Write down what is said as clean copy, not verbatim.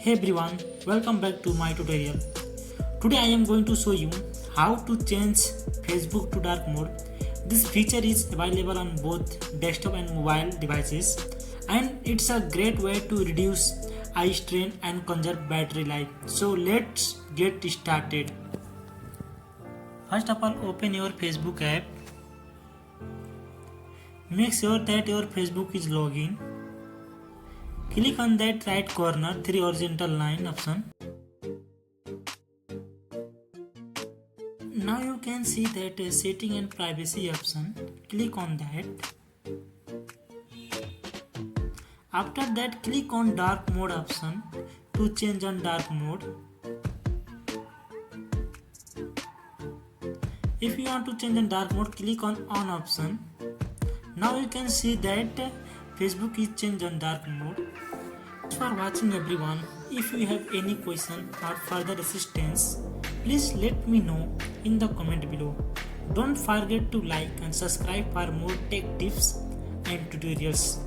Hey everyone, welcome back to my tutorial. Today I am going to show you how to change Facebook to dark mode. This feature is available on both desktop and mobile devices, and it's a great way to reduce eye strain and conserve battery life. So let's get started. First of all, open your Facebook app. Make sure that your Facebook is logged in. Click on that right corner 3 horizontal line option. Now you can see that setting and privacy option. Click on that. After that, click on dark mode option to change on dark mode. If you want to change on dark mode, click on option. Now you can see that Facebook is changed on dark mode. Thanks for watching everyone. If you have any question or further assistance, please let me know in the comment below. Don't forget to like and subscribe for more tech tips and tutorials.